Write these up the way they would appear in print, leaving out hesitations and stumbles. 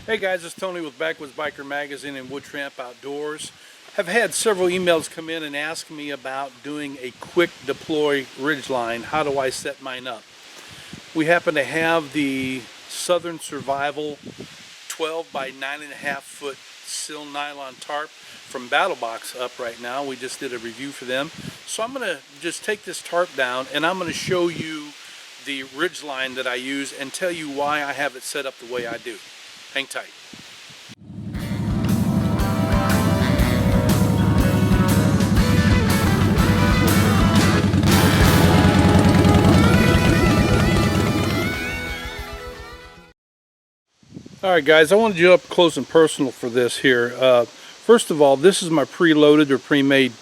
Hey guys, it's Tony with Backwoods Biker Magazine and Wood Tramp Outdoors. Have had several emails come in and ask me about doing a quick deploy ridgeline. How do I set mine up? We happen to have the Southern Survival 12 by 9.5 foot sil nylon tarp from Battle Box up right now. We just did a review for them. So I'm going to just take this tarp down and I'm going to show you the ridgeline that I use and tell you why I have it set up the way I do. Hang tight. Alright guys, I wanted you up close and personal for this here. First of all, this is my preloaded or pre-made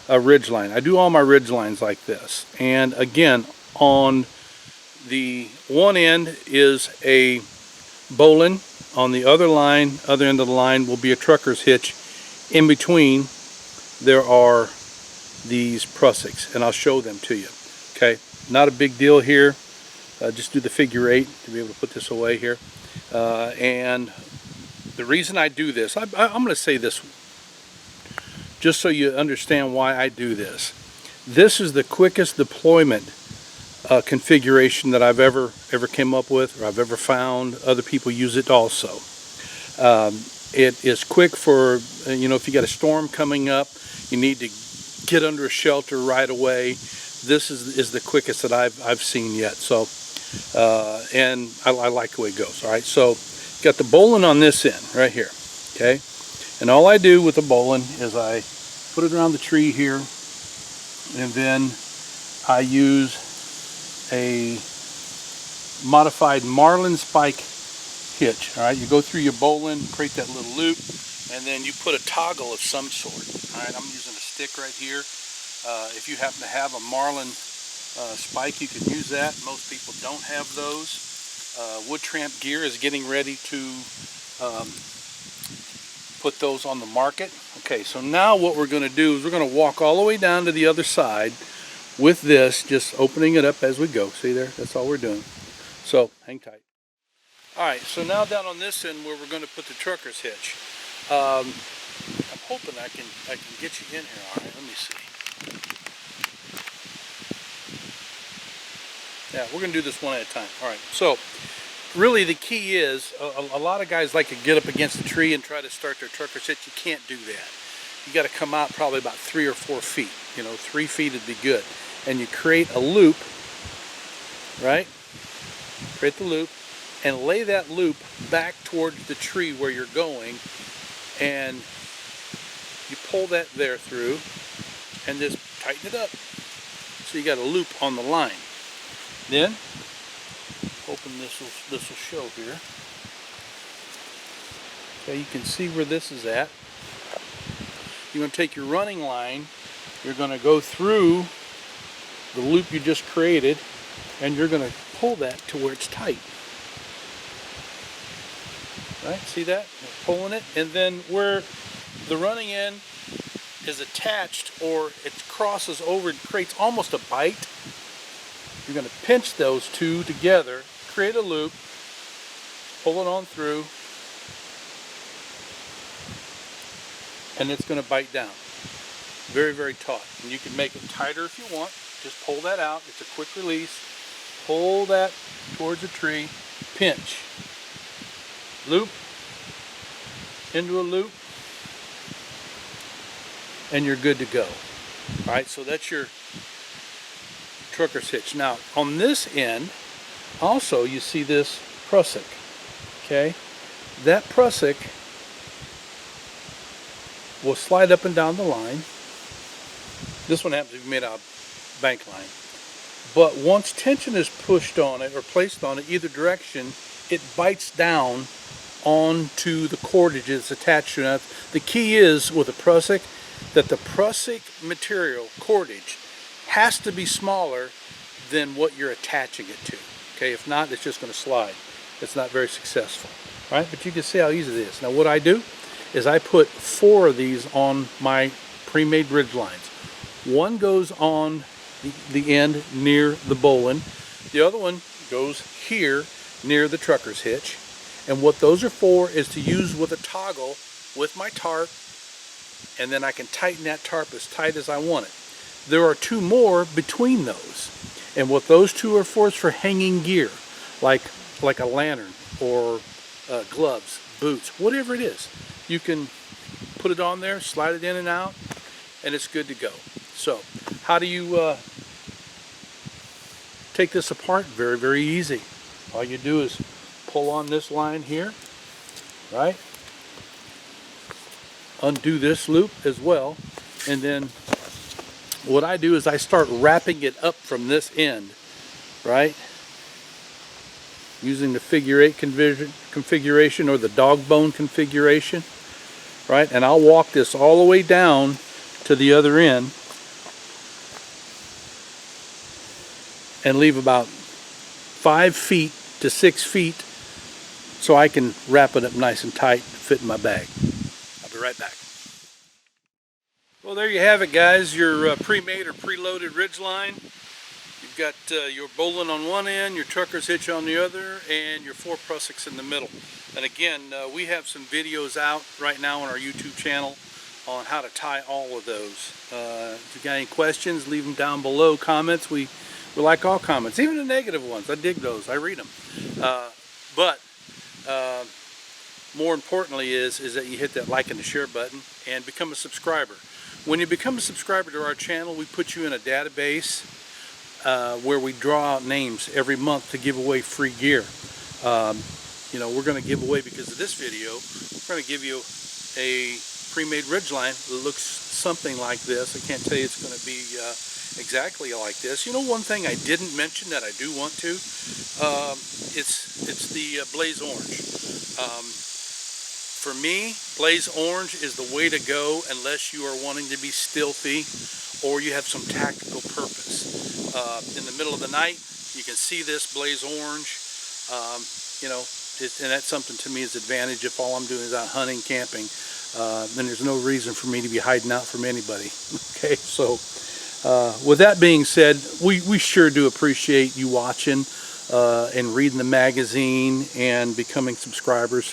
ridgeline. I do all my ridgelines like this. And again, on the one end is a bowline. On the other end of the line will be a trucker's hitch. In between there are these prussiks, and I'll show them to you. Okay, not a big deal here. Just do the figure 8 to be able to put this away here. And the reason I do this, I'm going to say this just so you understand why I do this. This is the quickest deployment configuration that I've ever came up with, or I've ever found. Other people use it also. It is quick for, you know, if you got a storm coming up, you need to get under a shelter right away. This is the quickest that I've seen yet. So, and I like the way it goes. All right, so got the bowline on this end right here. Okay, and all I do with the bowline is I put it around the tree here, and then I use a modified marlin spike hitch. All right, you go through your bowline, create that little loop, and then you put a toggle of some sort. All right, I'm using a stick right here. If you happen to have a marlin spike, you can use that. Most people don't have those. Wood Tramp Gear is getting ready to put those on the market. Okay, so now what we're going to do is we're going to walk all the way down to the other side with this, just opening it up as we go. See there? That's all we're doing. So hang tight. Alright, so now down on this end where we're going to put the trucker's hitch. I'm hoping I can get you in here. Alright, let me see. Yeah, we're going to do this one at a time. Alright, so really the key is, a lot of guys like to get up against the tree and try to start their trucker's hitch. You can't do that. You got to come out probably about 3 or 4 feet. You know, 3 feet would be good. And you create a loop, right? Create the loop and lay that loop back towards the tree where you're going, and you pull that there through and just tighten it up. So you got a loop on the line. Then, hoping this will show here. Okay, you can see where this is at. You're going to take your running line, you're going to go through the loop you just created, and you're going to pull that to where it's tight. Right, see that? You're pulling it, and then where the running end is attached, or it crosses over and creates almost a bite, you're going to pinch those two together, create a loop, pull it on through, and it's going to bite down. Very, very taut. And you can make it tighter if you want. Just pull that out. It's a quick release. Pull that towards the tree. Pinch. Loop. Into a loop. And you're good to go. Alright, so that's your trucker's hitch. Now, on this end, also you see this prussik. Okay? That prussik will slide up and down the line. This one happens to be made out of bank line. But once tension is pushed on it or placed on it either direction, it bites down onto the cordage it's attached to. Now, the key is with a prussik that the prussik material, cordage, has to be smaller than what you're attaching it to. Okay, if not, it's just going to slide. It's not very successful. All right, but you can see how easy it is. Now what I do is I put 4 of these on my pre-made ridge lines. One goes on the end near the bowline. The other one goes here near the trucker's hitch. And what those are for is to use with a toggle with my tarp, and then I can tighten that tarp as tight as I want it. There are two more between those. And what those two are for is for hanging gear, like a lantern or gloves, boots, whatever it is. You can put it on there, slide it in and out, and it's good to go. So how do you take this apart? Very, very easy. All you do is pull on this line here, right? Undo this loop as well, and then what I do is I start wrapping it up from this end, right? Using the figure 8 configuration or the dog bone configuration, right? And I'll walk this all the way down to the other end and leave about 5 feet to 6 feet so I can wrap it up nice and tight to fit in my bag. I'll be right back. Well, there you have it, guys, your pre-made or preloaded Ridgeline. You've got your bowline on one end, your trucker's hitch on the other, and your 4 prussiks in the middle. And again, we have some videos out right now on our YouTube channel on how to tie all of those. If you've got any questions, leave them down below. Comments, we like all comments, even the negative ones. I dig those, I read them. But more importantly is that you hit that like and the share button and become a subscriber. When you become a subscriber to our channel, we put you in a database where we draw out names every month to give away free gear. You know, we're going to give away, because of this video, we're going to give you a pre-made Ridgeline that looks something like this. I can't tell you it's going to be exactly like this. You know, one thing I didn't mention that I do want to, it's the Blaze Orange. For me, Blaze Orange is the way to go unless you are wanting to be stealthy or you have some tactical purpose. In the middle of the night, you can see this Blaze Orange, you know, and that's something to me is advantage if all I'm doing is out hunting, camping. Then there's no reason for me to be hiding out from anybody. Okay, so with that being said, we sure do appreciate you watching and reading the magazine and becoming subscribers.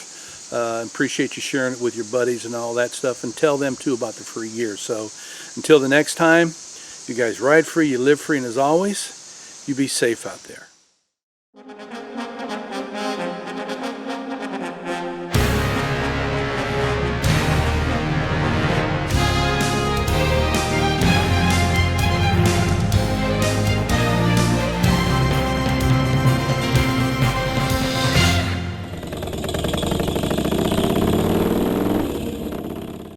Appreciate you sharing it with your buddies and all that stuff, and tell them too about the free gear. So until the next time, you guys ride free, you live free, and as always, you be safe out there.